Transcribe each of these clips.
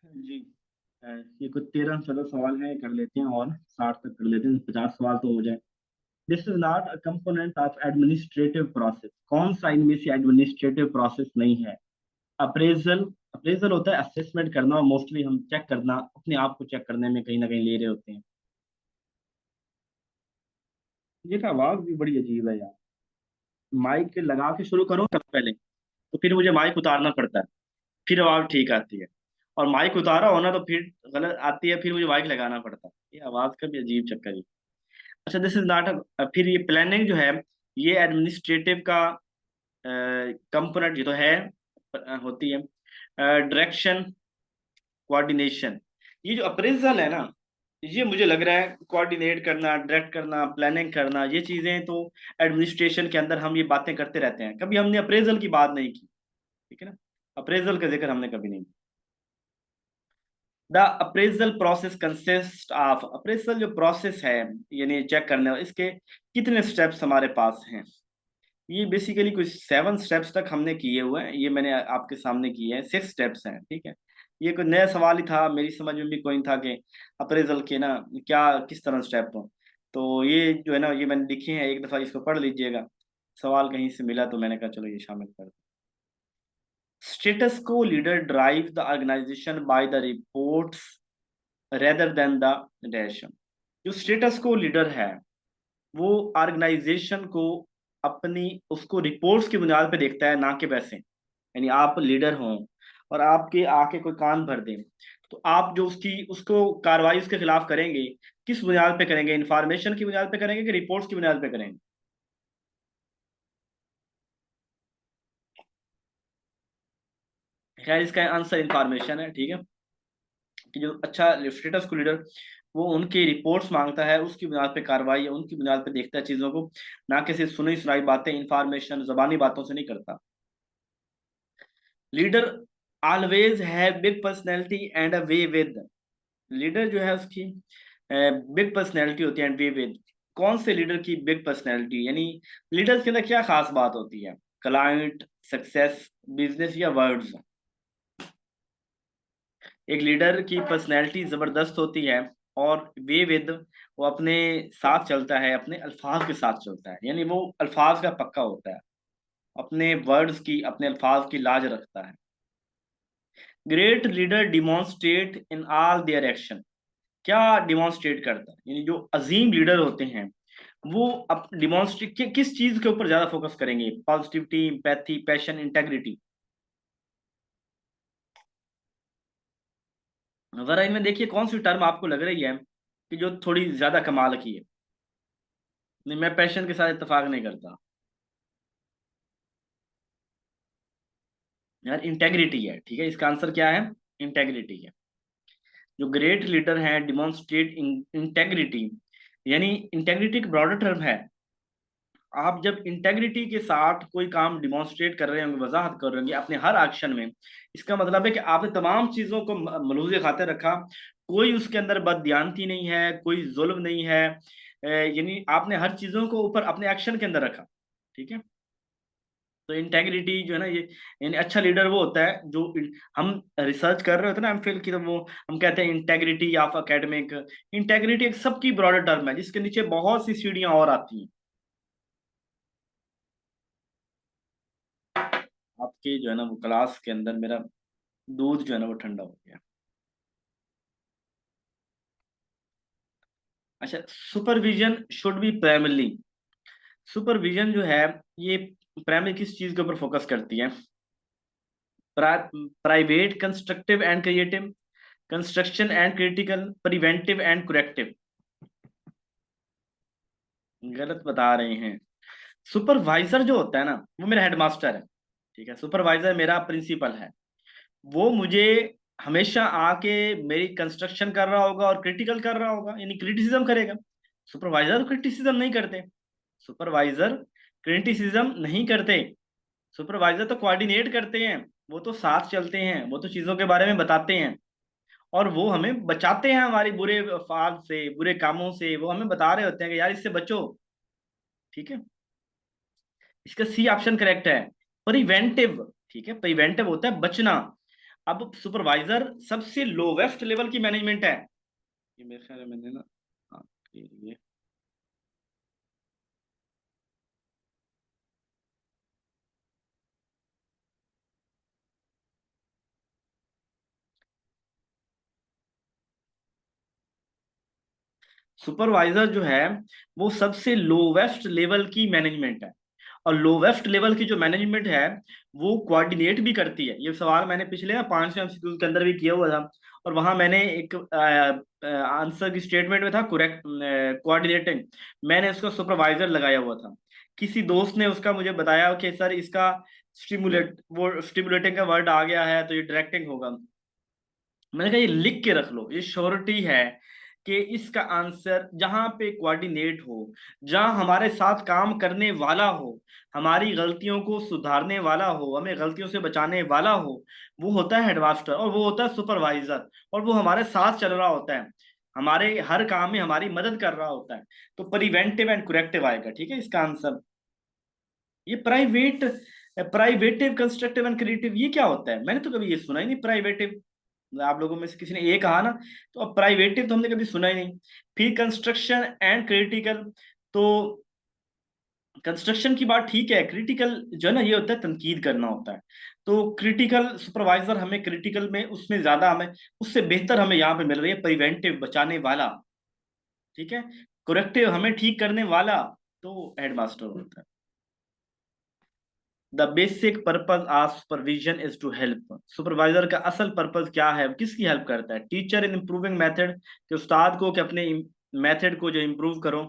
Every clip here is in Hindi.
जी। ये कुछ 13-14 सवाल हैं, कर लेते हैं और 60 तक कर लेते हैं, 50 सवाल तो हो जाए। This is not a component of administrative process. कौन सा इनमें से एडमिनिस्ट्रेटिव प्रोसेस नहीं है? अप्रेजल। अप्रेजल होता है असेसमेंट करना, और मोस्टली हम चेक करना, अपने आप को चेक करने में कहीं ना कहीं ले रहे होते हैं। ये तो आवाज भी बड़ी अजीब है यार। माइक लगा के शुरू करो तब पहले, तो फिर मुझे माइक उतारना पड़ता है, फिर आवाज ठीक आती है। और माइक उतारा होना तो फिर गलत आती है, फिर मुझे माइक लगाना पड़ता है। ये आवाज का भी अजीब चक्कर है। अच्छा, दिस इज नॉट। फिर ये प्लानिंग जो है, ये एडमिनिस्ट्रेटिव का कंपोनेंट ये तो है, होती है। Direction, coordination. ये जो अप्रेजल है ना, ये मुझे लग रहा है कोऑर्डिनेट करना, डायरेक्ट करना, प्लानिंग करना, ये चीजें तो एडमिनिस्ट्रेशन के अंदर हम ये बातें करते रहते हैं। कभी हमने अप्रेजल की बात नहीं की, ठीक है ना। अप्रेजल का जिक्र हमने कभी नहीं किया। The appraisal process consist of. Appraisal जो प्रोसेस है, यानी चेक करने, इसके कितने स्टेप्स हमारे पास हैं? ये बेसिकली कुछ 7 स्टेप्स तक हमने किए हुए हैं, ये मैंने आपके सामने किए हैं। 6 स्टेप्स हैं, ठीक है। ये कोई नया सवाल ही था, मेरी समझ में भी कोई नहीं था कि अप्रेजल के ना क्या किस तरह स्टेप हो। तो ये जो है ना, ये मैंने लिखे हैं, एक दफा इसको पढ़ लीजिएगा। सवाल कहीं से मिला तो मैंने कहा चलो ये शामिल कर। Status quo leader drive the organisation by the reports rather than the direction. जो स्टेटस को लीडर है, वो ऑर्गेनाइजेशन को अपनी उसको रिपोर्ट्स की बुनियाद पे देखता है, ना कि वैसे। यानी आप लीडर हों और आपके आके कोई कान भर दे, तो आप जो उसकी उसको कार्रवाई उसके खिलाफ करेंगे, किस बुनियाद पे करेंगे? इंफॉर्मेशन की बुनियाद पे करेंगे कि रिपोर्ट्स की बुनियाद पे करेंगे? खैर, इसका आंसर इंफॉर्मेशन है, ठीक है। कि जो अच्छा स्टेटस को लीडर, वो उनकी रिपोर्ट्स मांगता है, उसकी बुनियाद पे कार्रवाई है, उनकी बुनियाद पे देखता है चीजों को, ना कि सिर्फ सुनी सुनाई बातें, इंफॉर्मेशन जबानी बातों से नहीं करता। Leader always have big personality and a way with. Leader जो है उसकी बिग पर्सनैलिटी होती है एंड वे विद। कौन से लीडर की बिग पर्सनैलिटी, यानी लीडर्स के अंदर क्या खास बात होती है? क्लाइंट, सक्सेस, बिजनेस या वर्ड्स? एक लीडर की पर्सनैलिटी जबरदस्त होती है, और वे विद, वो अपने साथ चलता है, अपने अल्फाज के साथ चलता है, यानी वो अल्फाज का पक्का होता है, अपने वर्ड्स की, अपने अल्फाज की लाज रखता है। Great leader demonstrate in all their action. क्या डिमॉन्स्ट्रेट करता है? यानी जो अजीम लीडर होते हैं, वो अब डिमॉन्स्ट्रेट किस चीज के ऊपर ज्यादा फोकस करेंगे? Positivity, empathy, passion, integrity? जरा इनमें देखिए कौन सी टर्म आपको लग रही है कि जो थोड़ी ज्यादा कमाल की है। नहीं, मैं पैशन के साथ इत्तेफाक नहीं करता यार। इंटेग्रिटी है, ठीक है, इसका आंसर क्या है? इंटेग्रिटी है। जो ग्रेट लीडर हैं डिमॉन्स्ट्रेट इंटेग्रिटी, यानी इंटेग्रिटी एक ब्रॉडर टर्म है। आप जब इंटेग्रिटी के साथ कोई काम डिमॉन्स्ट्रेट कर रहे होंगे, वजाहत कर रहे होंगे अपने हर एक्शन में, इसका मतलब है कि आपने तमाम चीजों को मलूज़े खातिर रखा। कोई उसके अंदर बददियानती नहीं है, कोई जुल्म नहीं है। यानी आपने हर चीजों को ऊपर अपने एक्शन के अंदर रखा, ठीक है। तो इंटेग्रिटी जो है ना, ये यानी अच्छा लीडर वो होता है जो हम रिसर्च कर रहे होते हैं ना, हम फील की, तो वो हम कहते हैं इंटेग्रिटी ऑफ एकेडमिक। इंटेग्रिटी एक सबकी ब्रॉडर टर्म है, जिसके नीचे बहुत सी सीढ़ियां और आती हैं। आपके जो है ना वो क्लास के अंदर मेरा दूध जो है ना वो ठंडा हो गया। अच्छा, supervision should be primarily. Supervision जो है, ये प्राइमरी किस चीज के ऊपर फोकस करती है? Private, constructive and creative, construction and critical, preventive and corrective? गलत बता रहे हैं। सुपरवाइजर जो होता है ना, वो मेरा हेडमास्टर है, ठीक है। सुपरवाइजर मेरा प्रिंसिपल है। वो मुझे हमेशा आके मेरी कंस्ट्रक्शन कर रहा होगा और क्रिटिकल कर रहा होगा, यानी क्रिटिसिज्म करेगा। सुपरवाइजर क्रिटिसिज्म नहीं करते। सुपरवाइजर क्रिटिसिज्म नहीं करते। सुपरवाइजर तो कोऑर्डिनेट करते हैं, वो तो साथ चलते हैं, वो तो चीजों के बारे में बताते हैं, और वो हमें बचाते हैं हमारी बुरे अफआल से, बुरे कामों से। वो हमें बता रहे होते हैं कि यार इससे बचो, ठीक है। इसका सी ऑप्शन करेक्ट है, प्रिवेंटिव। ठीक है, प्रिवेंटिव होता है बचना। अब सुपरवाइजर सबसे लोवेस्ट लेवल की मैनेजमेंट है। ये मेरे ख्याल में मैंने ना, हाँ, ये सुपरवाइजर जो है वो सबसे लोवेस्ट लेवल की मैनेजमेंट है। और लोवेस्ट लेवल की जो मैनेजमेंट है वो कोऑर्डिनेट भी करती है। ये सवाल मैंने पिछले ना 500 एमसीक्यू के अंदर भी किया हुआ था, और वहां मैंने एक आंसर की स्टेटमेंट में था करेक्ट कोऑर्डिनेटिंग, मैंने उसका सुपरवाइजर लगाया हुआ था। किसी दोस्त ने उसका मुझे बताया कि सर इसका स्टिमुलेट, वो स्टिमुलेटिंग का वर्ड आ गया है तो ये डायरेक्टिंग होगा। मैंने कहा ये लिख के रख लो, ये श्योरिटी है कि इसका आंसर जहां पे कोऑर्डिनेट हो, जहां हमारे साथ काम करने वाला हो, हमारी गलतियों को सुधारने वाला हो, हमें गलतियों से बचाने वाला हो, वो होता है हेडमास्टर और वो होता है सुपरवाइजर। और वो हमारे साथ चल रहा होता है, हमारे हर काम में हमारी मदद कर रहा होता है। तो प्रिवेंटिव एंड कुरेक्टिव आएगा, ठीक है इसका आंसर। ये प्राइवेटिव कंस्ट्रक्टिव एंड क्रिएटिव ये क्या होता है? मैंने तो कभी ये सुना ही नहीं प्राइवेटिव। आप लोगों में से किसी ने ये कहा ना, तो अब प्राइवेटिव तो हमने कभी सुना ही नहीं। फिर कंस्ट्रक्शन एंड क्रिटिकल, तो कंस्ट्रक्शन की बात ठीक है, क्रिटिकल जो है ना ये होता है तनकीद करना होता है। तो क्रिटिकल सुपरवाइजर हमें क्रिटिकल में उसमें ज्यादा हमें, उससे बेहतर हमें यहाँ पे मिल रही है प्रिवेंटिव, बचाने वाला, ठीक है। करेक्टिव हमें ठीक करने वाला, तो हेडमास्टर होता है। The basic purpose of supervision is to help. Supervisor का असल पर्पज क्या है, किसकी हेल्प करता है? टीचर इन इम्प्रूविंग मेथड, कि उस्ताद को कि अपने मेथड को जो इम्प्रूव करो।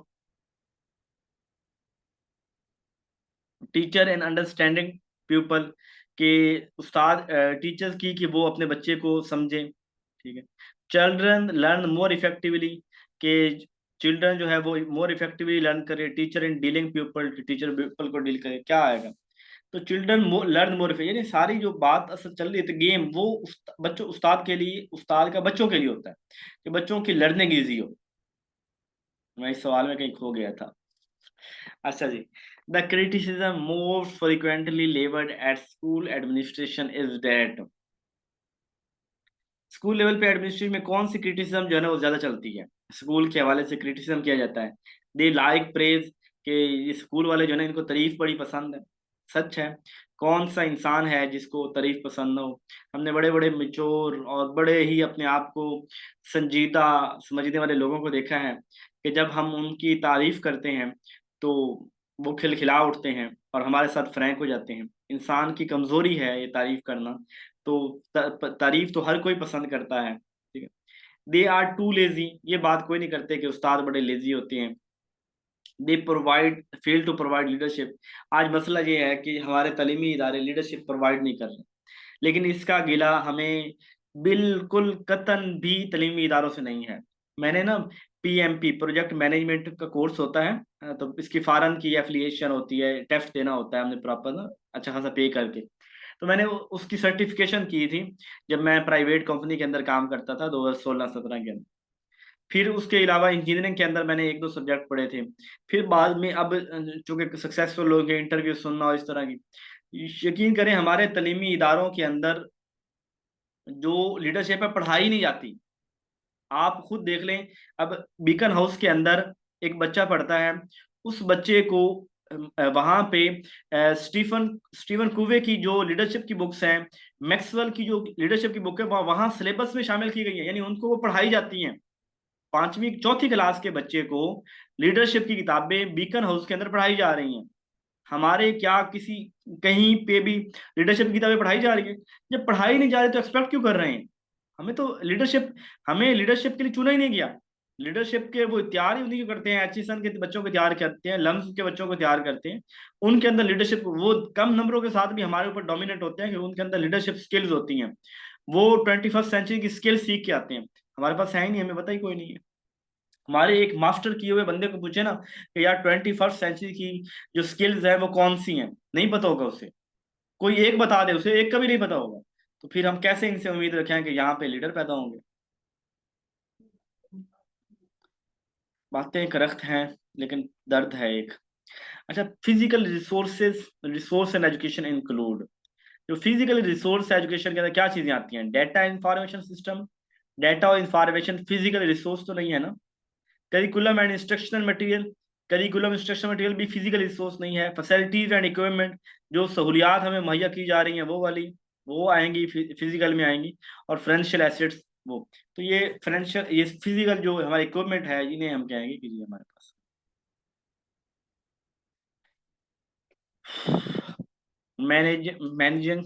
टीचर इन अंडरस्टैंडिंग पीपल, के उस्ताद टीचर्स की कि वो अपने बच्चे को समझे, ठीक है। चिल्ड्रन लर्न मोर इफेक्टिवली, के चिल्ड्रन जो है वो मोर इफेक्टिवली लर्न करे। Teacher in dealing people, teacher people को डील करे, क्या आएगा? तो चिल्ड्रन लर्न मोर, यानी सारी जो बात असल चल रही है, तो गेम वो बच्चों उस्ताद के लिए, उस्ताद का बच्चों के लिए होता है कि बच्चों की लर्निंग इजी हो। मैं इस सवाल में कहीं खो गया था। अच्छा जी, the criticism most frequently levelled at school administration is that. School level पे एडमिनिस्ट्रेशन में कौन सी क्रिटिसिज्म जो है ना वो ज्यादा चलती है? स्कूल के हवाले से क्रिटिसिज्म किया जाता है, दे लाइक प्रेज, के ये स्कूल वाले जो है ना इनको तारीफ बड़ी पसंद है। सच है। कौन सा इंसान है जिसको तारीफ पसंद ना हो? हमने बड़े बड़े मिचोर और बड़े ही अपने आप को संजीदा समझने वाले लोगों को देखा है कि जब हम उनकी तारीफ करते हैं तो वो खिलखिला उठते हैं और हमारे साथ फ्रैंक हो जाते हैं। इंसान की कमजोरी है ये तारीफ करना। तो तारीफ तो हर कोई पसंद करता है, ठीक है। दे आर टू लेजी, ये बात कोई नहीं करते कि उस्ताद बड़े लेजी होते हैं। They provide fail to provide leadership, आज मसला ये है कि हमारे तालीमी इदारे लीडरशिप प्रोवाइड नहीं कर रहे। लेकिन इसका गिला हमें बिल्कुल कतन भी तालीमी इदारों से नहीं है। मैंने ना पीएमपी प्रोजेक्ट मैनेजमेंट का कोर्स होता है, तो इसकी फॉरन की एफिलिएशन होती है, टेस्ट देना होता है हमने प्रॉपर ना, अच्छा खासा पे करके। तो मैंने उसकी सर्टिफिकेशन की थी जब मैं प्राइवेट कंपनी के अंदर काम करता था 2016-17 के अंदर। फिर उसके अलावा इंजीनियरिंग के अंदर मैंने एक दो सब्जेक्ट पढ़े थे। फिर बाद में अब चूंकि सक्सेसफुल लोग हैं, इंटरव्यू सुनना और इस तरह की, यकीन करें हमारे तलीमी इदारों के अंदर जो लीडरशिप है पढ़ाई नहीं जाती। आप खुद देख लें, अब बीकन हाउस के अंदर एक बच्चा पढ़ता है, उस बच्चे को वहां पे स्टीफन स्टीवन कुवे की जो लीडरशिप की बुक्स हैं, मैक्सवेल की जो लीडरशिप की बुक है वहाँ वहाँ सिलेबस में शामिल की गई है, यानी उनको वो पढ़ाई जाती हैं। पांचवी चौथी क्लास के बच्चे को लीडरशिप की किताबें बीकन हाउस के अंदर पढ़ाई जा रही हैं। हमारे क्या किसी कहीं पे भी लीडरशिप की किताबें पढ़ाई जा रही है? जब पढ़ाई नहीं जा रही तो एक्सपेक्ट क्यों कर रहे हैं? हमें तो लीडरशिप, हमें लीडरशिप के लिए चुना ही नहीं गया। लीडरशिप के वो तैयार ही उन्हीं को करते हैं, एचईसन के बच्चों को तैयार करते हैं, लम्स के बच्चों को तैयार करते हैं। उनके अंदर लीडरशिप, वो कम नंबरों के साथ भी हमारे ऊपर डोमिनेट होते हैं कि उनके अंदर लीडरशिप स्किल्स होती हैं। वो 21st सेंचुरी की स्किल्स सीख के आते हैं, हमारे पास है ही नहीं, हमें पता ही कोई नहीं है। हमारे एक मास्टर किए हुए बंदे को पूछे ना कि यार 21st सेंचुरी की जो स्किल्स है वो कौन सी हैं, नहीं पता होगा उसे। कोई एक बता दे, उसे एक का भी नहीं पता होगा। तो फिर हम कैसे इनसे उम्मीद रखें कि यहाँ पे लीडर पैदा होंगे? बातें करख्त हैं लेकिन दर्द है एक। अच्छा, physical resources, resource and education include, जो फिजिकल रिसोर्स एजुकेशन के अंदर क्या चीजें आती हैं? Data information system. डेटा और इंफॉर्मेशन फिजिकल रिसोर्स तो नहीं है ना। Curriculum and instructional material. Curriculum instructional material भी फिजिकल रिसोर्स नहीं है। फैसिलिटीज एंड इक्विपमेंट, जो सहूलियात हमें मुहैया की जा रही हैं वो वाली, वो आएंगी फिजिकल में आएंगी। और फाइनेंशियल एसेट्स वो। तो ये फाइनेंशियल, ये फिजिकल जो हमारे इक्विपमेंट है इन्हें हम कहेंगे कि ये हमारे पास। Managing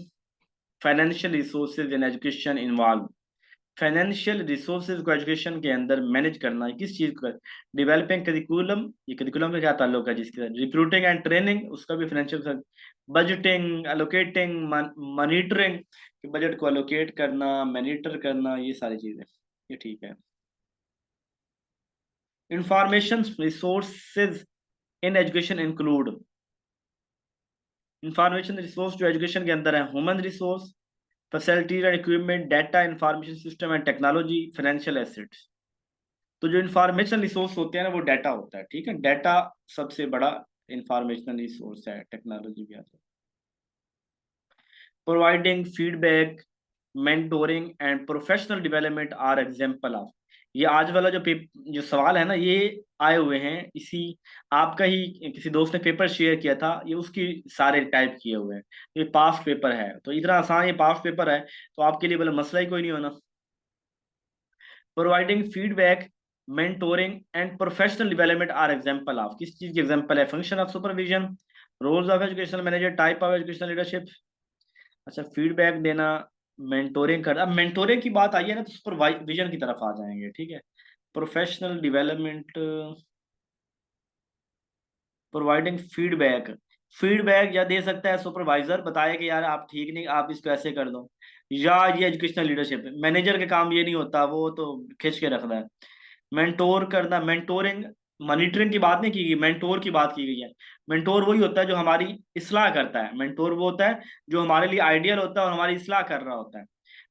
financial resources in education involve. Financial resources को एजुकेशन के अंदर मैनेज करना है किस चीज का? डेवलपिंग करिकुलम, ये करिकुलम का क्या ताल्लुक है जिसके साथ? रिक्रूटिंग एंड ट्रेनिंग, उसका भी financial. Budgeting, allocating, monitoring, budget को एलोकेट करना, मॉनिटर करना, ये सारी चीजें, ये ठीक है। Information resources in education include. Information resource जो एजुकेशन के अंदर है, human resource, facilities and equipment, data information system and technology, financial assets. तो जो इंफॉर्मेशन रिसोर्स होते हैं ना वो डाटा होता है, ठीक है। डाटा सबसे बड़ा इंफॉर्मेशन रिसोर्स है, टेक्नोलॉजी भी आता है। Providing feedback, mentoring and professional development are example of. ये आज वाला जो सवाल है ना, ये आए हुए हैं इसी, आपका ही किसी दोस्त ने पेपर शेयर किया था, ये उसकी सारे टाइप किए हुए हैं। ये पास पेपर है, तो इतना आसान ये पास पेपर है, तो आपके लिए बोले मसला ही कोई नहीं होना। Providing feedback, mentoring and professional development are example of. किस चीज की एग्जांपल है? Function of supervision, roles of educational manager, type of educational leadership. अच्छा, फीडबैक देना, मेंटोरिंग करना। अब मेंटोरिंग की बात आई है ना तो सुपरविजन की तरफ आ जाएंगे, ठीक है। Professional development, providing feedback. Feedback या दे सकता है सुपरवाइजर, बताए कि यार आप ठीक नहीं, आप इसको ऐसे कर दो। या ये एजुकेशनल लीडरशिप, मैनेजर के काम ये नहीं होता, वो तो खींच के रखता है। मेंटोर करना, मेंटोरिंग, मॉनिटरिंग की बात नहीं की गई, मेंटोर की बात की गई है। मेंटोर वही होता है जो हमारी इस्लाह करता है। मेंटोर वो होता है जो हमारे लिए आइडियल होता है और हमारी इस्लाह कर रहा होता है।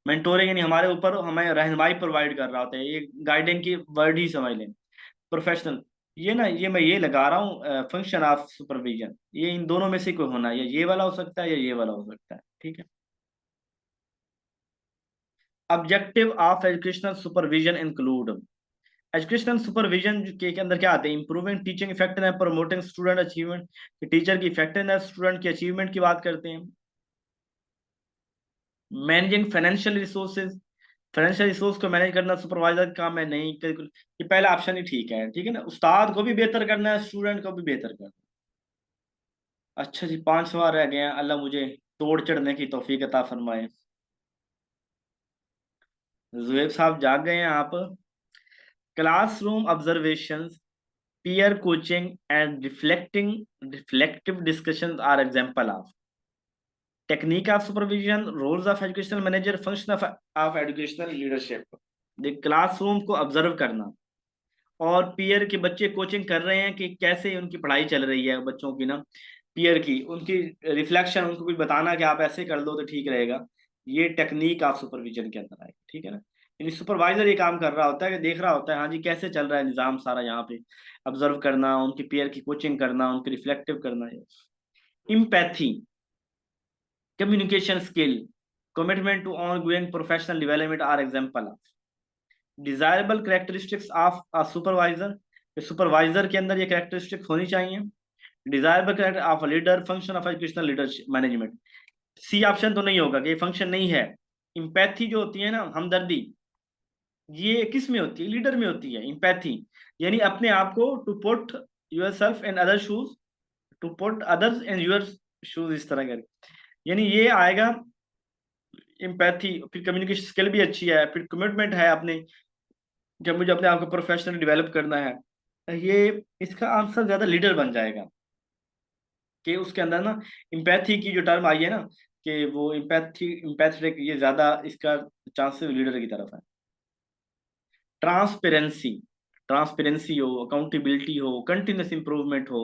मेंटोरिंग यानी हमारे ऊपर हमें रहनुमाई प्रोवाइड कर रहा होता है, ये गाइडिंग की वर्ड ही समझ लें। प्रोफेशनल, ये ना, ये मैं ये लगा रहा हूँ फंक्शन ऑफ सुपरविजन, ये इन दोनों में से कोई होना है, या ये वाला हो सकता है या ये वाला हो सकता है, ठीक है। Objective of educational supervision include. Educational supervision के अंदर क्या आते हैं? Improving teaching effectiveness, promoting student achievement, teacher की इफेक्टिवनेस, स्टूडेंट की अचीवमेंट की बात करते हैं। Managing financial resources, financial resource को मैनेज करना सुपरवाइजर का काम है, नहीं ये पहला ऑप्शन ही ठीक है ना। उस्ताद को भी बेहतर करना है, स्टूडेंट को भी बेहतर करना है। अच्छा जी, 5 सवाल रह गए हैं, अल्लाह मुझे तोड़ चढ़ने की तौफीक अता फरमाए। जुएब साहब जाग गए हैं आप? Classroom observation, peer coaching and reflective discussions are example of technique of supervision, roles of educational manager, function of educational leadership। देख, क्लासरूम को ऑब्जर्व करना और पीयर के बच्चे कोचिंग कर रहे हैं कि कैसे उनकी पढ़ाई चल रही है, बच्चों की ना, पीयर की उनकी रिफ्लेक्शन, उनको कुछ बताना कि आप ऐसे कर दो तो ठीक रहेगा, ये टेक्निक ऑफ सुपरविजन के अंदर आएगी, ठीक है ना। यानी सुपरवाइजर ये काम कर रहा होता है कि देख रहा होता है हाँ जी कैसे चल रहा है निज़ाम सारा यहाँ पे, ऑब्जर्व करना, उनकी पीयर की कोचिंग करना, उनकी रिफ्लेक्टिव करना है। Empathy, communication skill, commitment to ongoing professional development are example of desirable characteristics of a supervisor. Supervisor के अंदर ये कैरेक्टरिस्टिक्स होनी चाहिए। Desirable character of leader, function of educational leadership management. C option तो नहीं होगा कि ये फंक्शन नहीं है। इम्पैथी जो होती है ना, हमदर्दी, ये किस में होती है? लीडर में होती है इम्पैथी, यानी अपने आप को to put yourself in other shoes, to put others in your shoes, इस तरह कर, यानी ये आएगा इम्पैथी। फिर कम्युनिकेशन स्किल भी अच्छी है, फिर कमिटमेंट है अपने, जब मुझे अपने आप को प्रोफेशनली डेवलप करना है, ये इसका आंसर ज्यादा लीडर बन जाएगा। कि उसके अंदर ना इम्पैथी की जो टर्म आई है ना, कि वो इम्पैथेटिक, ये ज्यादा इसका चांसेस लीडर की तरफ है। ट्रांसपेरेंसी, ट्रांसपेरेंसी हो, अकाउंटेबिलिटी हो, कंटिन्यूस इंप्रूवमेंट हो,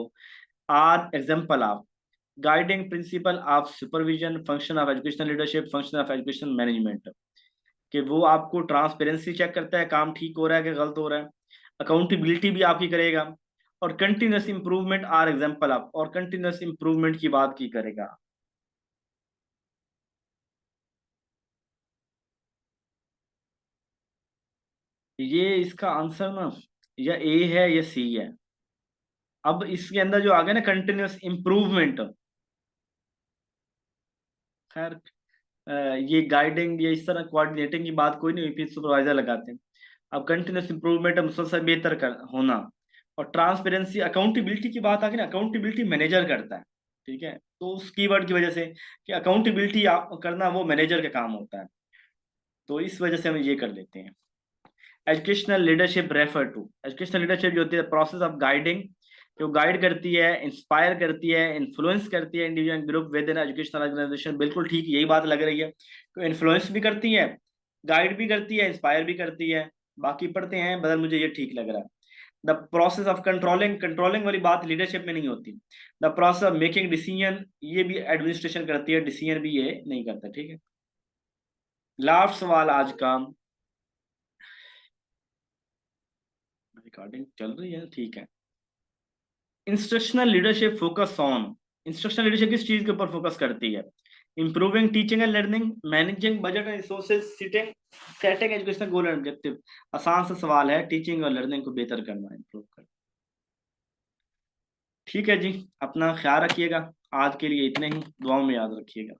are example of guiding principle of supervision, function of educational leadership, function of educational management. कि वो आपको ट्रांसपेरेंसी चेक करता है, काम ठीक हो रहा है कि गलत हो रहा है, अकाउंटेबिलिटी भी आपकी करेगा, और continuous improvement are example of, और कंटिन्यूस इंप्रूवमेंट की बात की करेगा। ये इसका आंसर ना या ए है या सी है। अब इसके अंदर जो आ गया ना कंटिन्यूअस इम्प्रूवमेंट, खैर ये गाइडिंग या इस तरह कोऑर्डिनेटिंग की बात कोई नहीं हुई, फिर सुपरवाइजर लगाते हैं। अब कंटिन्यूस इंप्रूवमेंट, मुसलसल बेहतर होना। और ट्रांसपेरेंसी अकाउंटेबिलिटी की बात आ गई ना, अकाउंटेबिलिटी मैनेजर करता है। ठीक है, तो उस कीवर्ड की वजह से कि अकाउंटेबिलिटी करना वो मैनेजर का काम होता है, तो इस वजह से हम ये कर लेते हैं। Educational leadership refer to, educational leadership जो होती है प्रोसेस ऑफ गाइडिंग, जो गाइड करती है, इंस्पायर करती है, इन्फ्लुएंस करती है individual group with in educational organisation. बिल्कुल ठीक, यही बात लग रही है। तो इन्फ्लुएंस भी करती है, गाइड भी करती है, इंस्पायर भी करती है। बाकी पढ़ते हैं बदल, मुझे ये ठीक लग रहा है। The process of controlling, controlling वाली बात लीडरशिप में नहीं होती। The process of making decision, ये भी एडमिनिस्ट्रेशन करती है, डिसीजन भी ये नहीं करता। ठीक है, लास्ट सवाल आज का। रिकॉर्डिंग चल रही है, ठीक है। Instructional leadership focus on, instructional leadership किस चीज के ऊपर फोकस करती है? Improving teaching and learning, managing budget and resources, sitting, setting educational goal and objective. आसान सा सवाल है, टीचिंग और लर्निंग को बेहतर करना, इंप्रूव करना। ठीक है जी, अपना ख्याल रखिएगा। आज के लिए इतने ही, दुआओं में याद रखिएगा।